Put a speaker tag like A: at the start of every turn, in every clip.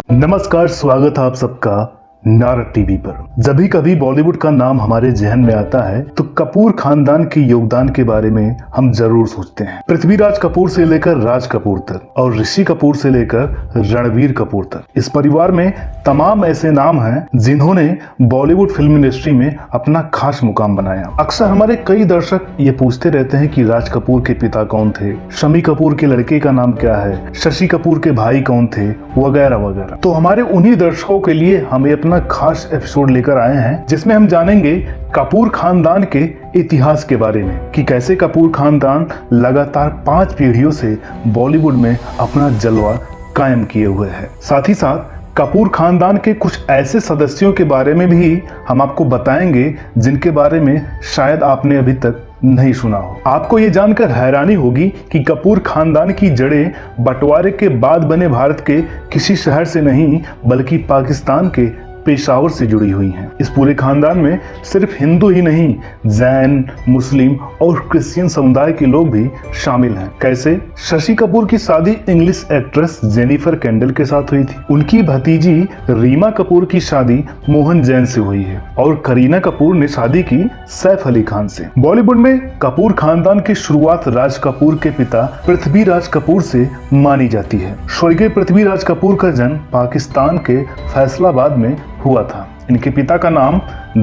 A: नमस्कार, स्वागत है आप सबका नारद टीवी पर। जब भी कभी बॉलीवुड का नाम हमारे जहन में आता है तो कपूर खानदान के योगदान के बारे में हम जरूर सोचते हैं। पृथ्वीराज कपूर से लेकर राज कपूर तक और ऋषि कपूर से लेकर रणबीर कपूर तक, इस परिवार में तमाम ऐसे नाम हैं जिन्होंने बॉलीवुड फिल्म इंडस्ट्री में अपना खास मुकाम बनाया। अक्सर हमारे कई दर्शक ये पूछते रहते हैं कि राज कपूर के पिता कौन थे, शम्मी कपूर के लड़के का नाम क्या है, शशि कपूर के भाई कौन थे, वगैरह वगैरह। तो हमारे उन्हीं दर्शकों के लिए हम अपना खास एपिसोड लेकर आए हैं जिसमें हम जानेंगे कपूर खानदान के इतिहास के बारे में कि कैसे कपूर खानदान लगातार 5 पीढ़ियों से बॉलीवुड में अपना जलवा कायम किए हुए है। साथ ही साथ कपूर खानदान के कुछ ऐसे सदस्यों के बारे में भी हम आपको बताएंगे जिनके बारे में शायद आपने अभी तक नहीं सुना हो। आपको ये जानकर हैरानी होगी कि कपूर खानदान की जड़ें बंटवारे के बाद बने भारत के किसी शहर से नहीं बल्कि पाकिस्तान के पेशावर से जुड़ी हुई हैं। इस पूरे खानदान में सिर्फ हिंदू ही नहीं, जैन, मुस्लिम और क्रिश्चियन समुदाय के लोग भी शामिल हैं। कैसे? शशि कपूर की शादी इंग्लिश एक्ट्रेस जेनिफर कैंडल के साथ हुई थी। उनकी भतीजी रीमा कपूर की शादी मोहन जैन से हुई है और करीना कपूर ने शादी की सैफ अली खान से। बॉलीवुड में कपूर खानदान की शुरुआत राज कपूर के पिता पृथ्वीराज कपूर से मानी जाती है। स्वर्गीय पृथ्वीराज कपूर का जन्म पाकिस्तान के फैसलाबाद में हुआ था। इनके पिता का नाम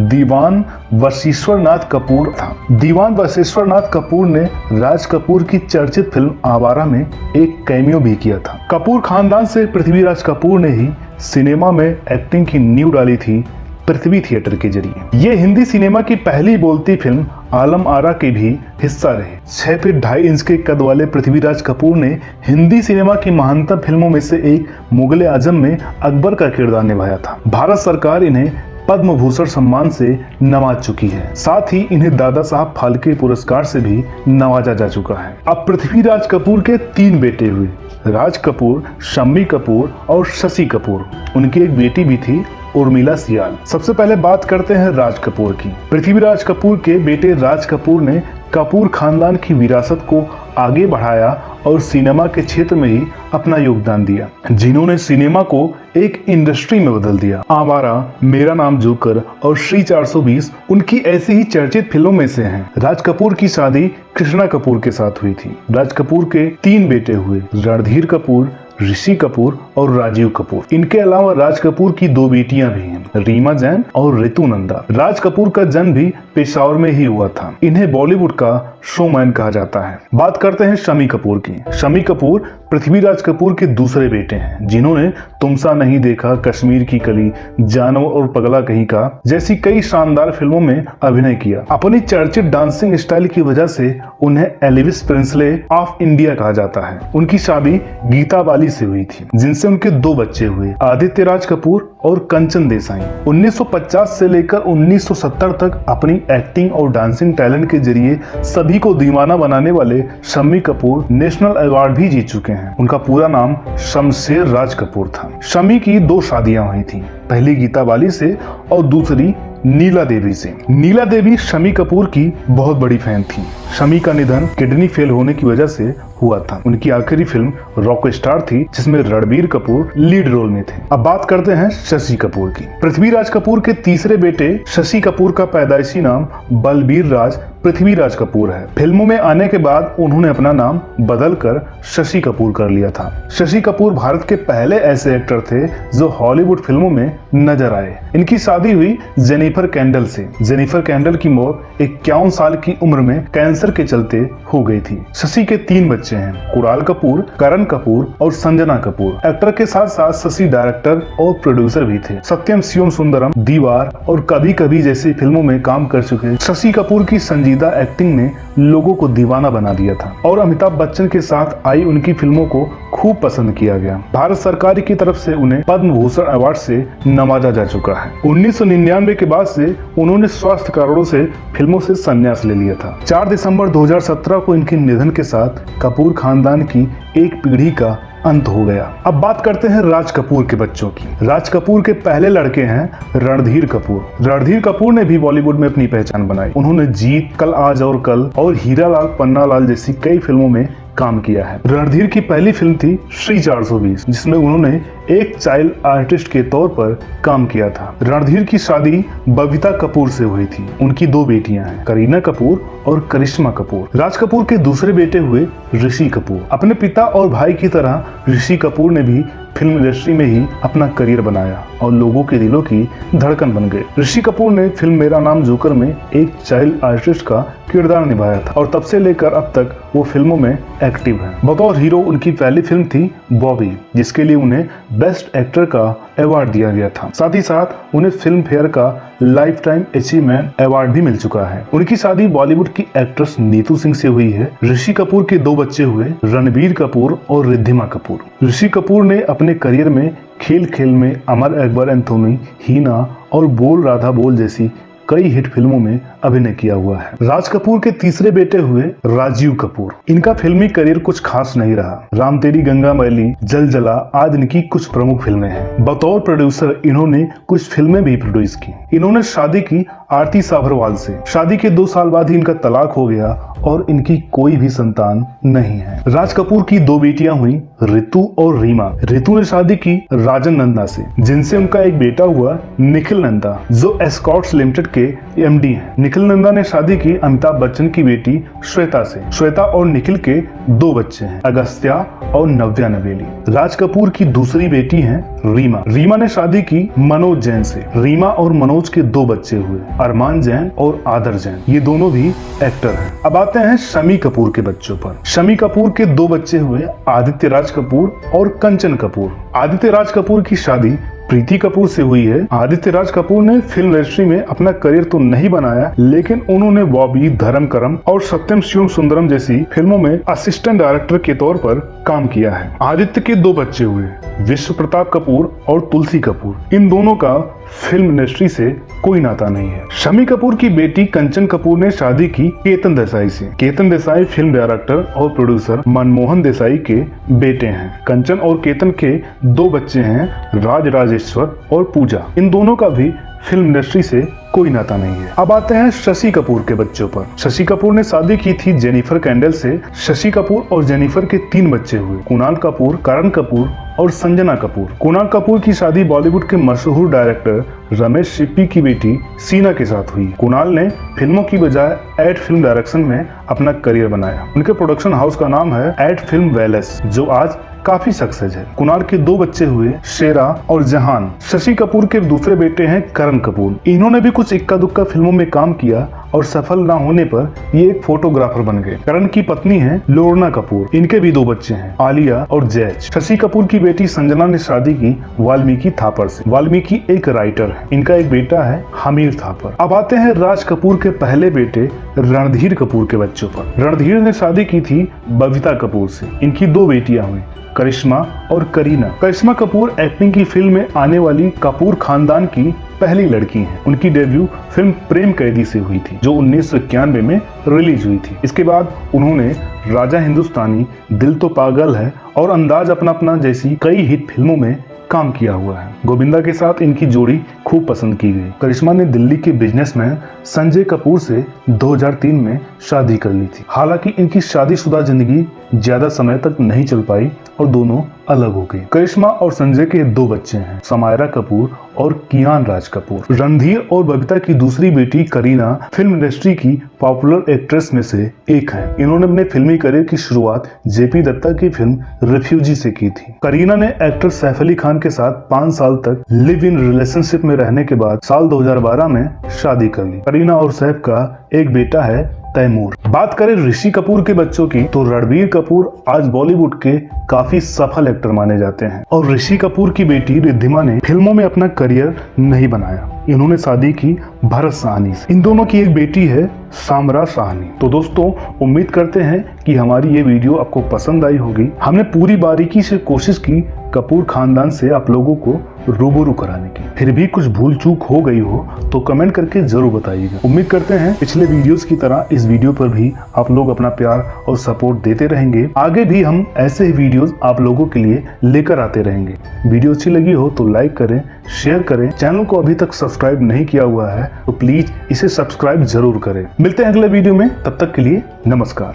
A: दीवान वशिष्ठर नाथ कपूर था। दीवान वशिष्ठर नाथ कपूर ने राज कपूर की चर्चित फिल्म आवारा में एक कैमियो भी किया था। कपूर खानदान से पृथ्वीराज कपूर ने ही सिनेमा में एक्टिंग की नींव डाली थी पृथ्वी थिएटर के जरिए। ये हिंदी सिनेमा की पहली बोलती फिल्म आलम आरा के भी हिस्सा रहे। 6 फीट 2.5 इंच के कद वाले पृथ्वीराज कपूर ने हिंदी सिनेमा की महानतम फिल्मों में से एक मुगले आजम में अकबर का किरदार निभाया था। भारत सरकार इन्हें पद्म भूषण सम्मान से नवाज चुकी है। साथ ही इन्हें दादा साहब फाल्के पुरस्कार से भी नवाजा जा चुका है। अब पृथ्वीराज कपूर के 3 बेटे हुए, राज कपूर, शम्मी कपूर और शशि कपूर। उनकी एक बेटी भी थी, उर्मिला सियाल। सबसे पहले बात करते हैं राज कपूर की। पृथ्वीराज कपूर के बेटे राज कपूर ने कपूर खानदान की विरासत को आगे बढ़ाया और सिनेमा के क्षेत्र में ही अपना योगदान दिया, जिन्होंने सिनेमा को एक इंडस्ट्री में बदल दिया। आवारा, मेरा नाम जोकर और श्री 420 उनकी ऐसी ही चर्चित फिल्मों में से हैं। राज कपूर की शादी कृष्णा कपूर के साथ हुई थी। राज कपूर के 3 बेटे हुए, रणधीर कपूर, ऋषि कपूर और राजीव कपूर। इनके अलावा राज कपूर की 2 बेटियां भी हैं, रीमा जैन और ऋतु नंदा। राज कपूर का जन्म भी पेशावर में ही हुआ था। इन्हें बॉलीवुड का शोमैन कहा जाता है। बात करते हैं शम्मी कपूर की। शम्मी कपूर पृथ्वीराज कपूर के दूसरे बेटे हैं, जिन्होंने तुमसा नहीं देखा, कश्मीर की कली, जानो और पगला कहीं का जैसी कई शानदार फिल्मों में अभिनय किया। अपनी चर्चित डांसिंग स्टाइल की वजह से उन्हें एल्विस प्रेस्ले ऑफ इंडिया कहा जाता है। उनकी शादी गीता बाली से हुई थी, जिनसे उनके 2 बच्चे हुए, आदित्य राज कपूर और कंचन देसाई। 1950 से लेकर 1970 तक अपनी एक्टिंग और डांसिंग टैलेंट के जरिए सभी को दीवाना बनाने वाले शम्मी कपूर नेशनल अवार्ड भी जीत चुके हैं। उनका पूरा नाम शमशेर राज कपूर था। शम्मी की 2 शादियां हुई थी, पहली गीता बाली से और दूसरी नीला देवी से। नीला देवी शम्मी कपूर की बहुत बड़ी फैन थी। शम्मी का निधन किडनी फेल होने की वजह से हुआ था। उनकी आखिरी फिल्म रॉक स्टार थी, जिसमें रणबीर कपूर लीड रोल में थे। अब बात करते हैं शशि कपूर की। पृथ्वीराज कपूर के तीसरे बेटे शशि कपूर का पैदाइशी नाम बलबीर राज पृथ्वीराज कपूर है। फिल्मों में आने के बाद उन्होंने अपना नाम बदलकर शशि कपूर कर लिया था। शशि कपूर भारत के पहले ऐसे एक्टर थे जो हॉलीवुड फिल्मों में नजर आए। इनकी शादी हुई जेनिफर कैंडल से। जेनिफर कैंडल की मौत 51 साल की उम्र में कैंसर के चलते हो गई थी। शशि के 3 बच्चे हैं, कुणाल कपूर, करण कपूर और संजना कपूर। एक्टर के साथ साथ शशि डायरेक्टर और प्रोड्यूसर भी थे। सत्यम शिवम सुंदरम, दीवार और कभी कभी जैसी फिल्मों में काम कर चुके शशि कपूर की संजीदा एक्टिंग ने लोगों को दीवाना बना दिया था और अमिताभ बच्चन के साथ आई उनकी फिल्मों को खूब पसंद किया गया। भारत सरकार की तरफ से उन्हें पद्म भूषण अवार्ड से नवाजा जा चुका है। 1999 के बाद से उन्होंने स्वास्थ्य कारणों से फिल्मों से संन्यास ले लिया था। 4 दिसंबर 2017 को इनके निधन के साथ कपूर खानदान की एक पीढ़ी का अंत हो गया। अब बात करते हैं राज कपूर के बच्चों की। राज कपूर के पहले लड़के हैं रणधीर कपूर। रणधीर कपूर ने भी बॉलीवुड में अपनी पहचान बनाई। उन्होंने जीत, कल आज और कल और हीरा लाल पन्ना लाल जैसी कई फिल्मों में काम किया है। रणधीर की पहली फिल्म थी श्री 420, जिसमें उन्होंने एक चाइल्ड आर्टिस्ट के तौर पर काम किया था। रणधीर की शादी बबीता कपूर से हुई थी। उनकी 2 बेटियां हैं, करीना कपूर और करिश्मा कपूर। राज कपूर के दूसरे बेटे हुए ऋषि कपूर। अपने पिता और भाई की तरह ऋषि कपूर ने भी फिल्म इंडस्ट्री में ही अपना करियर बनाया और लोगों के दिलों की धड़कन बन गए। ऋषि कपूर ने फिल्म मेरा नाम जोकर में एक चाइल्ड आर्टिस्ट का किरदार निभाया था और तब से लेकर अब तक वो फिल्मों में एक्टिव हैं। बतौर हीरो उनकी पहली फिल्म थी बॉबी, जिसके लिए उन्हें बेस्ट एक्टर का अवार्ड दिया गया था। साथ ही साथ उन्हें फिल्म फेयर का लाइफ टाइम अचीवमेंट अवार्ड भी मिल चुका है। उनकी शादी बॉलीवुड की एक्ट्रेस नीतू सिंह से हुई है। ऋषि कपूर के 2 बच्चे हुए, रणबीर कपूर और रिद्धिमा कपूर। ऋषि कपूर ने अपने करियर में खेल खेल में, अमर अकबर एंथोनी, हीना और बोल राधा बोल जैसी कई हिट फिल्मों में अभिनय किया हुआ है। राज कपूर के तीसरे बेटे हुए राजीव कपूर। इनका फिल्मी करियर कुछ खास नहीं रहा। राम तेरी गंगा मैली, जल जला आदि इनकी कुछ प्रमुख फिल्में हैं। बतौर प्रोड्यूसर इन्होंने कुछ फिल्में भी प्रोड्यूस की। इन्होंने शादी की आरती साभरवाल से। शादी के 2 साल बाद ही इनका तलाक हो गया और इनकी कोई भी संतान नहीं है। राज कपूर की 2 बेटियां हुई, ऋतु और रीमा। ऋतु ने शादी की राजन नंदा से, जिनसे उनका एक बेटा हुआ निखिल नंदा, जो एस्कॉर्ट्स लिमिटेड के एमडी हैं। निखिल नंदा ने शादी की अमिताभ बच्चन की बेटी श्वेता से। श्वेता और निखिल के 2 बच्चे हैं, अगस्त्या और नव्या नवेली। राज कपूर की दूसरी बेटी है रीमा। रीमा ने शादी की मनोज जैन से। रीमा और मनोज के 2 बच्चे हुए, अरमान जैन और आदर जैन। ये दोनों भी एक्टर हैं। अब आते हैं शमी कपूर के बच्चों पर। शमी कपूर के 2 बच्चे हुए, आदित्य राज कपूर और कंचन कपूर। आदित्य राज कपूर की शादी प्रीति कपूर से हुई है। आदित्य राज कपूर ने फिल्म इंडस्ट्री में अपना करियर तो नहीं बनाया, लेकिन उन्होंने बॉबी, धर्म करम और सत्यम शिवम सुंदरम जैसी फिल्मों में असिस्टेंट डायरेक्टर के तौर पर काम किया है। आदित्य के 2 बच्चे हुए, विश्व प्रताप कपूर और तुलसी कपूर। इन दोनों का फिल्म इंडस्ट्री से कोई नाता नहीं है। शमी कपूर की बेटी कंचन कपूर ने शादी की केतन देसाई से। केतन देसाई फिल्म डायरेक्टर और प्रोड्यूसर मनमोहन देसाई के बेटे हैं। कंचन और केतन के 2 बच्चे हैं, राज राजेश्वर और पूजा। इन दोनों का भी फिल्म इंडस्ट्री से कोई नाता नहीं है। अब आते हैं शशि कपूर के बच्चों पर। शशि कपूर ने शादी की थी जेनिफर कैंडल से। शशि कपूर और जेनिफर के 3 बच्चे हुए, कुणाल कपूर, करण कपूर और संजना कपूर। कुणाल कपूर की शादी बॉलीवुड के मशहूर डायरेक्टर रमेश सिप्पी की बेटी सीना के साथ हुई। कुणाल ने फिल्मों की बजाय एड फिल्म डायरेक्शन में अपना करियर बनाया। उनके प्रोडक्शन हाउस का नाम है एड फिल्म वेलेस, जो आज काफी सक्सेस है। कुणाल के 2 बच्चे हुए, शेरा और जहान। शशि कपूर के दूसरे बेटे हैं करण कपूर। इन्होंने भी कुछ इक्का दुक्का फिल्मों में काम किया और सफल ना होने पर ये एक फोटोग्राफर बन गए। करण की पत्नी है लोरना कपूर। इनके भी 2 बच्चे हैं, आलिया और जैज। शशि कपूर की बेटी संजना ने शादी की वाल्मीकि थापर से। वाल्मीकि एक राइटर है। इनका एक बेटा है हमीर थापर। अब आते हैं राज कपूर के पहले बेटे रणधीर कपूर के बच्चों पर। रणधीर ने शादी की थी बबीता कपूर से। इनकी 2 बेटियां हुई, करिश्मा और करीना। करिश्मा कपूर एक्टिंग की फिल्म में आने वाली कपूर खानदान की पहली लड़की हैं। उनकी डेब्यू फिल्म प्रेम कैदी से हुई थी, जो 1991 में रिलीज हुई थी। इसके बाद उन्होंने राजा हिंदुस्तानी, दिल तो पागल है और अंदाज अपना अपना जैसी कई हिट फिल्मों में काम किया हुआ है। गोविंदा के साथ इनकी जोड़ी खूब पसंद की गई। करिश्मा ने दिल्ली के बिजनेसमैन संजय कपूर से 2003 में शादी कर ली थी। हालांकि इनकी शादीशुदा जिंदगी ज्यादा समय तक नहीं चल पाई और दोनों अलग हो गए। करिश्मा और संजय के 2 बच्चे हैं, समायरा कपूर और कियान राज कपूर। रणधीर और बबीता की दूसरी बेटी करीना फिल्म इंडस्ट्री की पॉपुलर एक्ट्रेस में से एक है। इन्होंने अपने फिल्मी करियर की शुरुआत जेपी दत्ता की फिल्म रिफ्यूजी से की थी। करीना ने एक्टर सैफ अली खान के साथ 5 साल तक लिव इन रिलेशनशिप में रहने के बाद साल 2012 में शादी कर ली। करीना और सैफ का एक बेटा है तैमूर। बात करें ऋषि कपूर के बच्चों की, तो रणबीर कपूर आज बॉलीवुड के काफी सफल एक्टर माने जाते हैं और ऋषि कपूर की बेटी रिद्धिमा ने फिल्मों में अपना करियर नहीं बनाया। इन्होंने शादी की भरत साहनी से। इन दोनों की एक बेटी है सामरा साहनी। तो दोस्तों, उम्मीद करते हैं कि हमारी ये वीडियो आपको पसंद आई होगी। हमने पूरी बारीकी से कोशिश की कपूर खानदान से आप लोगों को रूबरू कराने की। फिर भी कुछ भूल चूक हो गई हो तो कमेंट करके जरूर बताइएगा। उम्मीद करते हैं पिछले वीडियोस की तरह इस वीडियो पर भी आप लोग अपना प्यार और सपोर्ट देते रहेंगे। आगे भी हम ऐसे ही वीडियोस आप लोगों के लिए लेकर आते रहेंगे। वीडियो अच्छी लगी हो तो लाइक करें, शेयर करें। चैनल को अभी तक सब्सक्राइब नहीं किया हुआ है तो प्लीज इसे सब्सक्राइब जरूर करें। मिलते हैं अगले वीडियो में, तब तक के लिए नमस्कार।